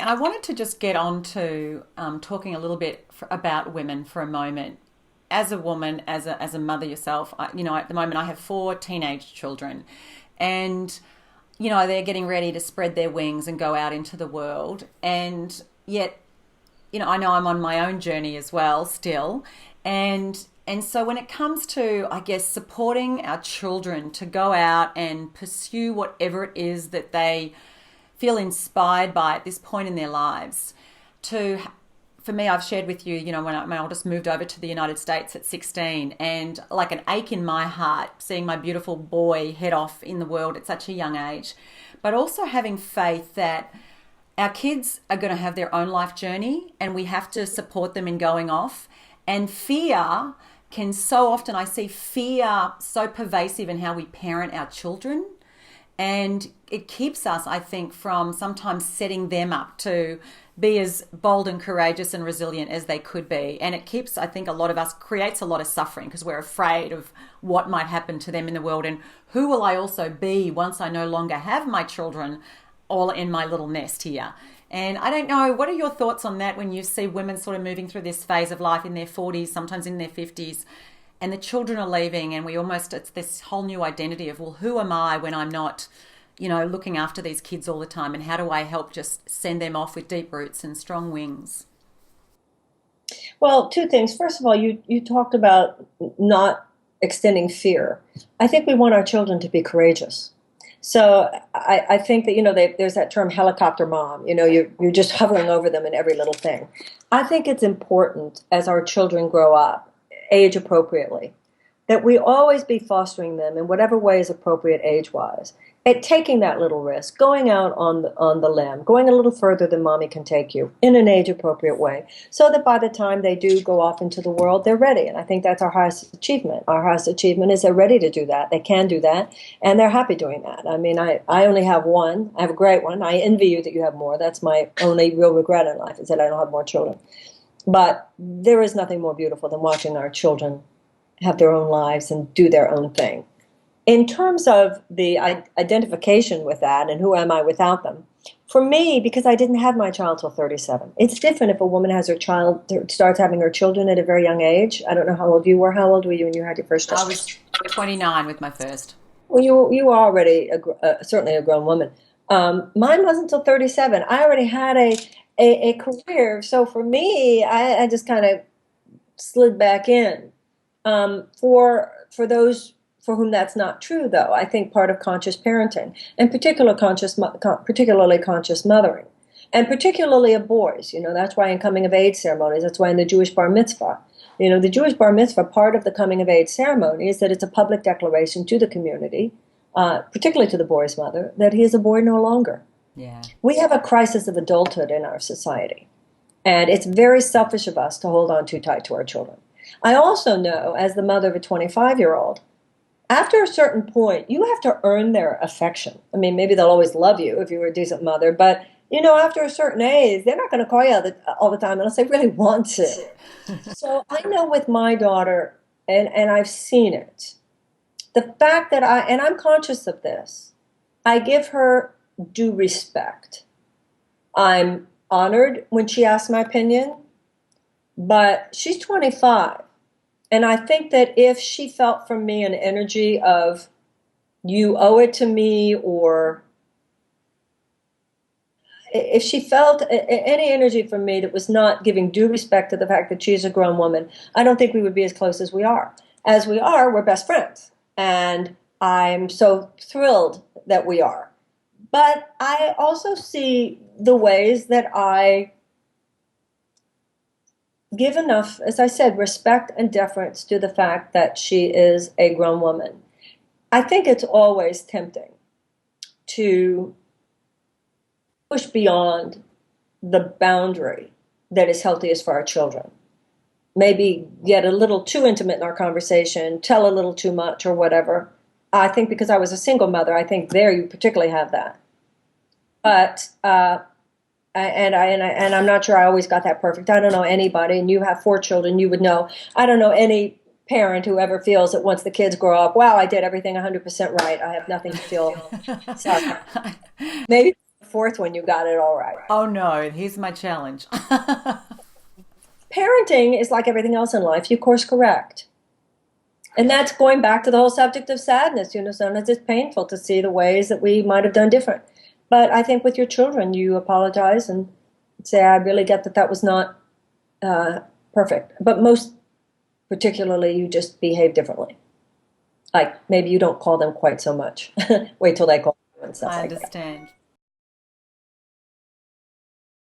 I wanted to just get on to talking a little bit about women for a moment. As a woman, as a mother yourself, at the moment I have four teenage children, and they're getting ready to spread their wings and go out into the world, and yet I know I'm on my own journey as well still, and so when it comes to, I guess, supporting our children to go out and pursue whatever it is that they feel inspired by at this point in their lives, for me, I've shared with you, when my oldest moved over to the United States at 16, and like an ache in my heart seeing my beautiful boy head off in the world at such a young age, but also having faith that our kids are going to have their own life journey and we have to support them in going off. And fear can so often, I see fear so pervasive in how we parent our children. And it keeps us, I think, from sometimes setting them up to be as bold and courageous and resilient as they could be. And it keeps, I think, a lot of us, creates a lot of suffering because we're afraid of what might happen to them in the world. And who will I also be once I no longer have my children all in my little nest here? And I don't know, what are your thoughts on that when you see women sort of moving through this phase of life in their 40s, sometimes in their 50s, and the children are leaving, and it's this whole new identity of, well, who am I when I'm not, looking after these kids all the time, and how do I help just send them off with deep roots and strong wings? Well, two things. First of all, you talked about not extending fear. I think we want our children to be courageous. So I think that, there's that term helicopter mom, you're just hovering over them in every little thing. I think it's important as our children grow up, age appropriately, that we always be fostering them in whatever way is appropriate age-wise, at taking that little risk, going out on the limb, going a little further than mommy can take you in an age-appropriate way, so that by the time they do go off into the world, they're ready. And I think that's our highest achievement. Our highest achievement is they're ready to do that. They can do that, and they're happy doing that. I mean, I only have one. I have a great one. I envy you that you have more. That's my only real regret in life, is that I don't have more children. But there is nothing more beautiful than watching our children have their own lives and do their own thing. In terms of the identification with that and who am I without them, for me, because I didn't have my child till 37, it's different if a woman has her child, starts having her children at a very young age. I don't know how old you were. How old were you when you had your first child? I was 29 with my first. Well, you were already certainly a grown woman. Mine wasn't until 37. I already had a career. So for me, I just kind of slid back in. For those for whom that's not true, though, I think part of conscious parenting, and particularly conscious mothering, and particularly of boys, that's why in coming of age ceremonies, that's why in the Jewish bar mitzvah, the Jewish bar mitzvah, part of the coming of age ceremony is that it's a public declaration to the community, particularly to the boy's mother, that he is a boy no longer. Yeah. We have a crisis of adulthood in our society, and it's very selfish of us to hold on too tight to our children. I also know, as the mother of a 25-year-old, after a certain point, you have to earn their affection. I mean, maybe they'll always love you if you were a decent mother, but, after a certain age, they're not going to call you all the time unless they really want to. So I know with my daughter, and I've seen it, the fact that and I'm conscious of this, I give her due respect. I'm honored when she asks my opinion, but she's 25. And I think that if she felt from me an energy of, you owe it to me, or if she felt any energy from me that was not giving due respect to the fact that she's a grown woman, I don't think we would be as close as we are. As we are, we're best friends. And I'm so thrilled that we are. But I also see the ways that I give enough, as I said, respect and deference to the fact that she is a grown woman. I think it's always tempting to push beyond the boundary that is healthiest for our children. Maybe get a little too intimate in our conversation, tell a little too much or whatever. I think because I was a single mother, I think there you particularly have that. But and I'm not sure I always got that perfect. I don't know anybody, and you have 4 children, you would know. I don't know any parent who ever feels that once the kids grow up, wow, I did everything 100% right. I have nothing to feel sorry. Maybe fourth one, you got it all right. Oh no, here's my challenge. Parenting is like everything else in life. You course correct. And that's going back to the whole subject of sadness. Sometimes it's painful to see the ways that we might have done different. But I think with your children, you apologize and say, I really get that that was not perfect. But most particularly, you just behave differently. Like maybe you don't call them quite so much. Wait till they call you and stuff I like that. understand.